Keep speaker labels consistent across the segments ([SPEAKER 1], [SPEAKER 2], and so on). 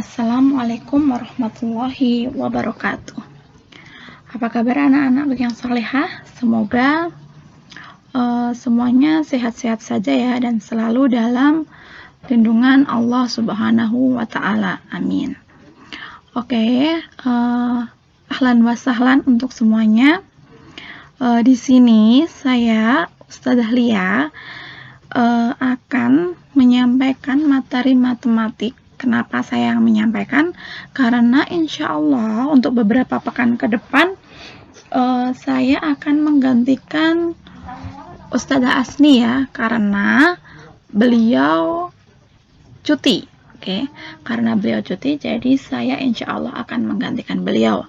[SPEAKER 1] Assalamualaikum warahmatullahi wabarakatuh. Apa kabar anak-anak yang salehah? Semoga semuanya sehat-sehat saja ya, dan selalu dalam lindungan Allah Subhanahu wa Ta'ala. Amin. Oke, ahlan wa sahlan untuk semuanya. Di sini saya Ustadzah Lia akan menyampaikan materi matematik. Kenapa saya menyampaikan? Karena insya Allah untuk beberapa pekan ke depan saya akan menggantikan Ustadzah Asni ya, karena beliau cuti. Oke, karena beliau cuti, jadi saya insya Allah akan menggantikan beliau.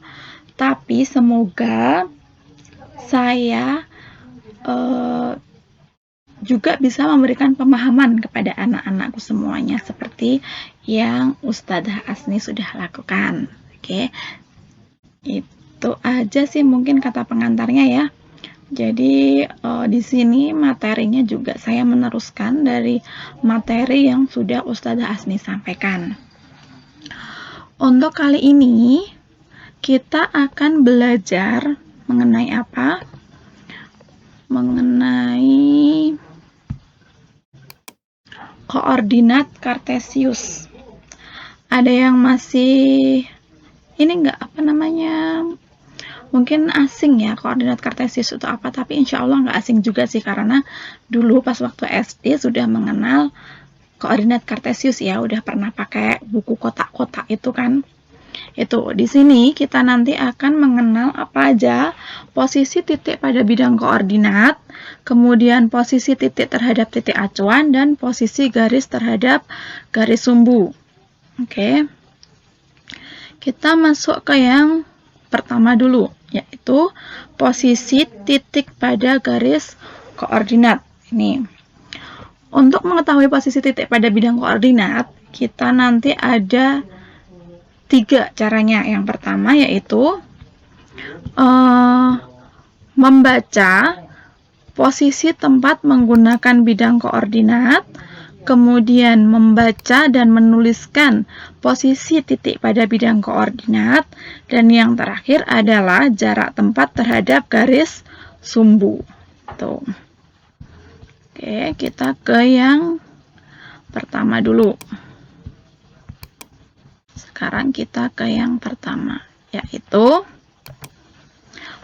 [SPEAKER 1] Tapi semoga saya juga bisa memberikan pemahaman kepada anak-anakku semuanya seperti yang Ustadzah Asni sudah lakukan. Oke, itu aja sih mungkin kata pengantarnya ya. Jadi di sini materinya juga saya meneruskan dari materi yang sudah Ustadzah Asni sampaikan. Untuk kali ini kita akan belajar mengenai apa? Mengenai koordinat Kartesius. Ada yang masih mungkin asing ya, koordinat Kartesius itu apa, tapi insya Allah nggak asing juga sih, karena dulu pas waktu SD sudah mengenal koordinat Kartesius ya, udah pernah pakai buku kotak-kotak itu kan. Itu di sini kita nanti akan mengenal apa aja posisi titik pada bidang koordinat, kemudian posisi titik terhadap titik acuan, dan posisi garis terhadap garis sumbu. Oke. Kita masuk ke yang pertama dulu, yaitu posisi titik pada garis koordinat. Ini. Untuk mengetahui posisi titik pada bidang koordinat, kita nanti ada 3 caranya. Yang pertama yaitu membaca posisi tempat menggunakan bidang koordinat, kemudian membaca dan menuliskan posisi titik pada bidang koordinat, dan yang terakhir adalah jarak tempat terhadap garis sumbu. Tuh. Oke, kita ke yang pertama dulu. Sekarang kita ke yang pertama, yaitu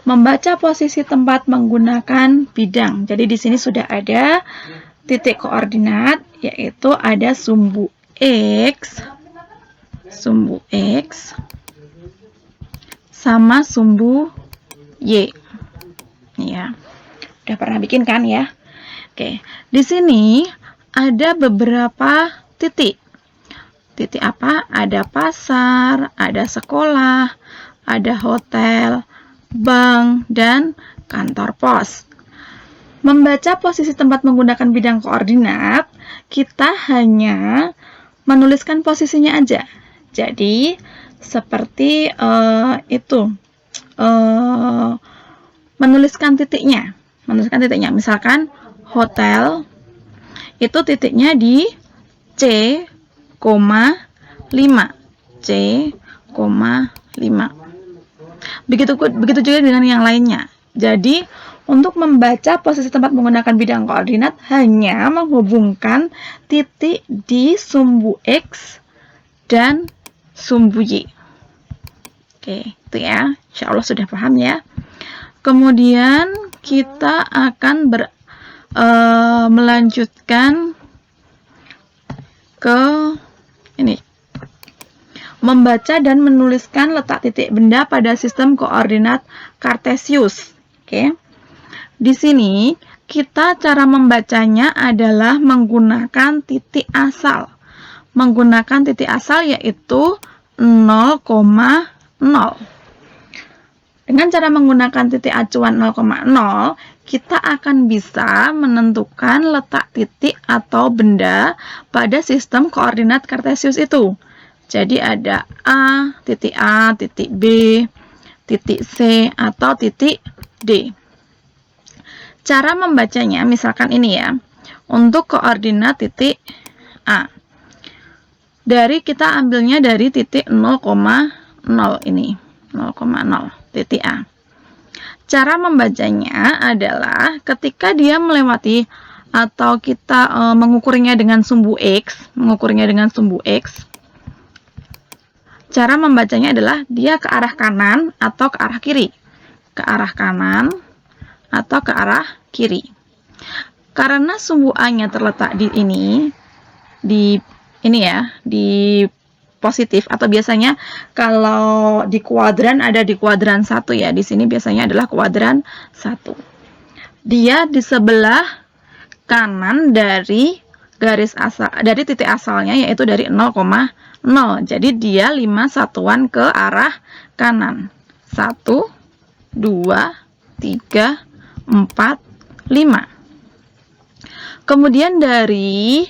[SPEAKER 1] membaca posisi tempat menggunakan bidang. Jadi di sini sudah ada titik koordinat, yaitu ada sumbu X sama sumbu Y. Ya, udah pernah bikin kan ya? Oke, di sini ada beberapa titik. Titik apa? Ada pasar, ada sekolah, ada hotel, bank, dan kantor pos. Membaca posisi tempat menggunakan bidang koordinat, kita hanya menuliskan posisinya aja. Jadi, seperti menuliskan titiknya. Misalkan hotel, itu titiknya di C,5. Begitu juga dengan yang lainnya. Jadi, untuk membaca posisi tempat menggunakan bidang koordinat hanya menghubungkan titik di sumbu X dan sumbu Y. Oke, itu ya. Insya Allah sudah paham ya. Kemudian kita akan melanjutkan ke ini. Membaca dan menuliskan letak titik benda pada sistem koordinat Kartesius. Oke. Di sini kita cara membacanya adalah menggunakan titik asal. Menggunakan titik asal yaitu 0,0. Dengan cara menggunakan titik acuan 0,0, kita akan bisa menentukan letak titik atau benda pada sistem koordinat Kartesius itu. Jadi ada A, titik B, titik C, atau titik D. Cara membacanya, misalkan ini ya, untuk koordinat titik A. kita ambilnya dari titik 0,0 ini, 0,0 titik A. Cara membacanya adalah ketika dia melewati atau kita mengukurnya dengan sumbu X, cara membacanya adalah dia ke arah kanan atau ke arah kiri. Ke arah kanan atau ke arah kiri. Karena sumbu A-nya terletak di positif, atau biasanya kalau di kuadran ada di kuadran 1 ya. Di sini biasanya adalah kuadran 1. Dia di sebelah kanan dari titik asalnya, yaitu dari 0,0. Jadi dia 5 satuan ke arah kanan. 1, 2, 3, 4, 5. Kemudian dari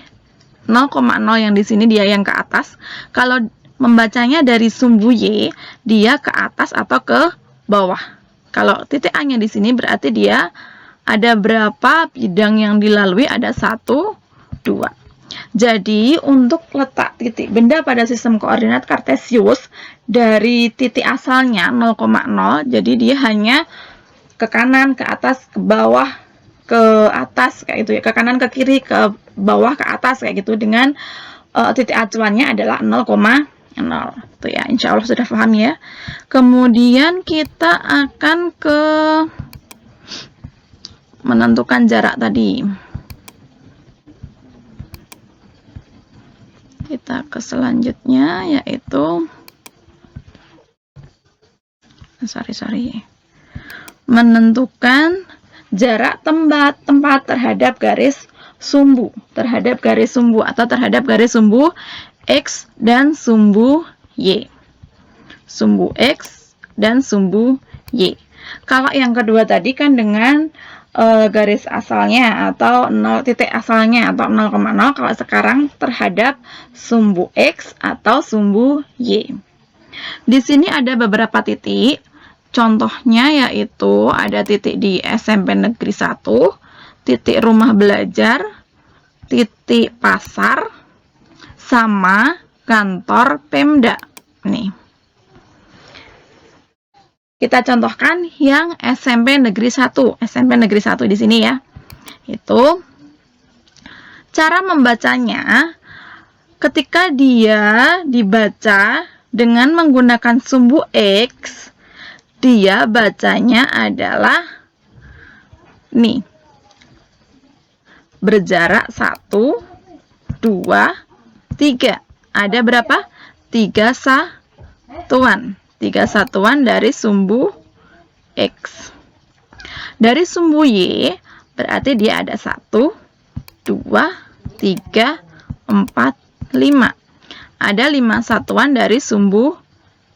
[SPEAKER 1] 0,0 yang di sini dia yang ke atas. Kalau membacanya dari sumbu Y, dia ke atas atau ke bawah. Kalau titik A-nya di sini berarti dia ada berapa bidang yang dilalui? Ada 1, 2. Jadi untuk letak titik benda pada sistem koordinat kartesius dari titik asalnya 0,0, jadi dia hanya ke kanan, ke atas, ke bawah, ke atas kayak gitu ya, ke kanan, ke kiri, ke bawah, ke atas kayak gitu, dengan titik acuannya adalah 0,0. Itu ya, insya Allah sudah paham ya. Kemudian kita akan ke menentukan jarak tadi. Kita ke selanjutnya, yaitu menentukan jarak tempat terhadap garis sumbu, atau terhadap garis sumbu X dan sumbu Y. Sumbu X dan sumbu Y. Kalau yang kedua tadi kan dengan garis asalnya atau titik asalnya atau 0,0, kalau sekarang terhadap sumbu X atau sumbu Y. Di sini ada beberapa titik. Contohnya yaitu ada titik di SMP Negeri 1, titik rumah belajar, titik pasar, sama kantor Pemda. Nih. Kita contohkan yang SMP Negeri 1. SMP Negeri 1 di sini ya. Itu cara membacanya ketika dia dibaca dengan menggunakan sumbu X, dia bacanya adalah nih, berjarak 1, 2, 3. Ada berapa? 3 satuan. 3 satuan dari sumbu X. Dari sumbu Y berarti dia ada 1, 2, 3, 4, 5. Ada 5 satuan dari sumbu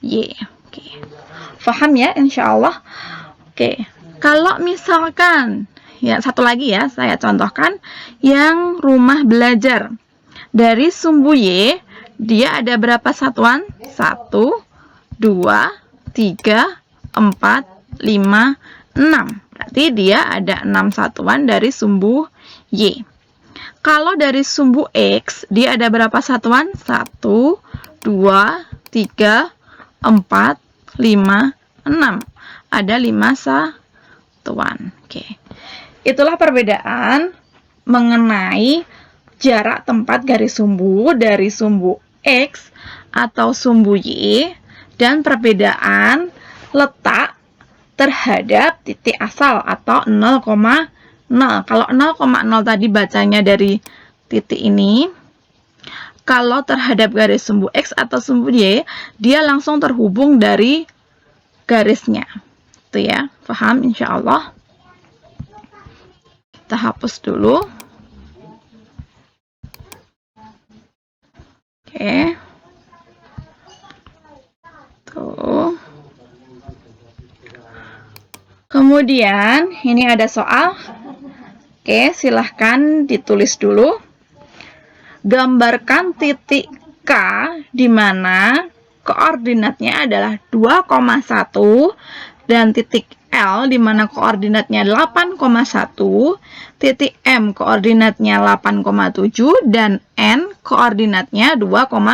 [SPEAKER 1] Y. Oke. Paham ya, insya Allah. Oke. Kalau misalkan, ya satu lagi ya, saya contohkan yang rumah belajar. Dari sumbu Y, dia ada berapa satuan? 1, 2, 3, 4, 5, 6. Berarti dia ada 6 satuan dari sumbu Y. Kalau dari sumbu X, dia ada berapa satuan? 1, 2, 3, 4, 5, 6. Ada 5 satuan. Oke. Itulah perbedaan mengenai jarak tempat garis sumbu dari sumbu X atau sumbu Y, dan perbedaan letak terhadap titik asal atau 0,0. Kalau 0,0 tadi bacanya dari titik ini, kalau terhadap garis sumbu X atau sumbu Y, dia langsung terhubung dari garisnya. Itu ya, paham insya Allah. Kita hapus dulu. Oke. Tuh. Kemudian ini ada soal. Oke, silahkan ditulis dulu. Gambarkan titik K di mana koordinatnya adalah 2,1 dan titik L di mana koordinatnya 8,1, titik M koordinatnya 8,7 dan N koordinatnya 2,1.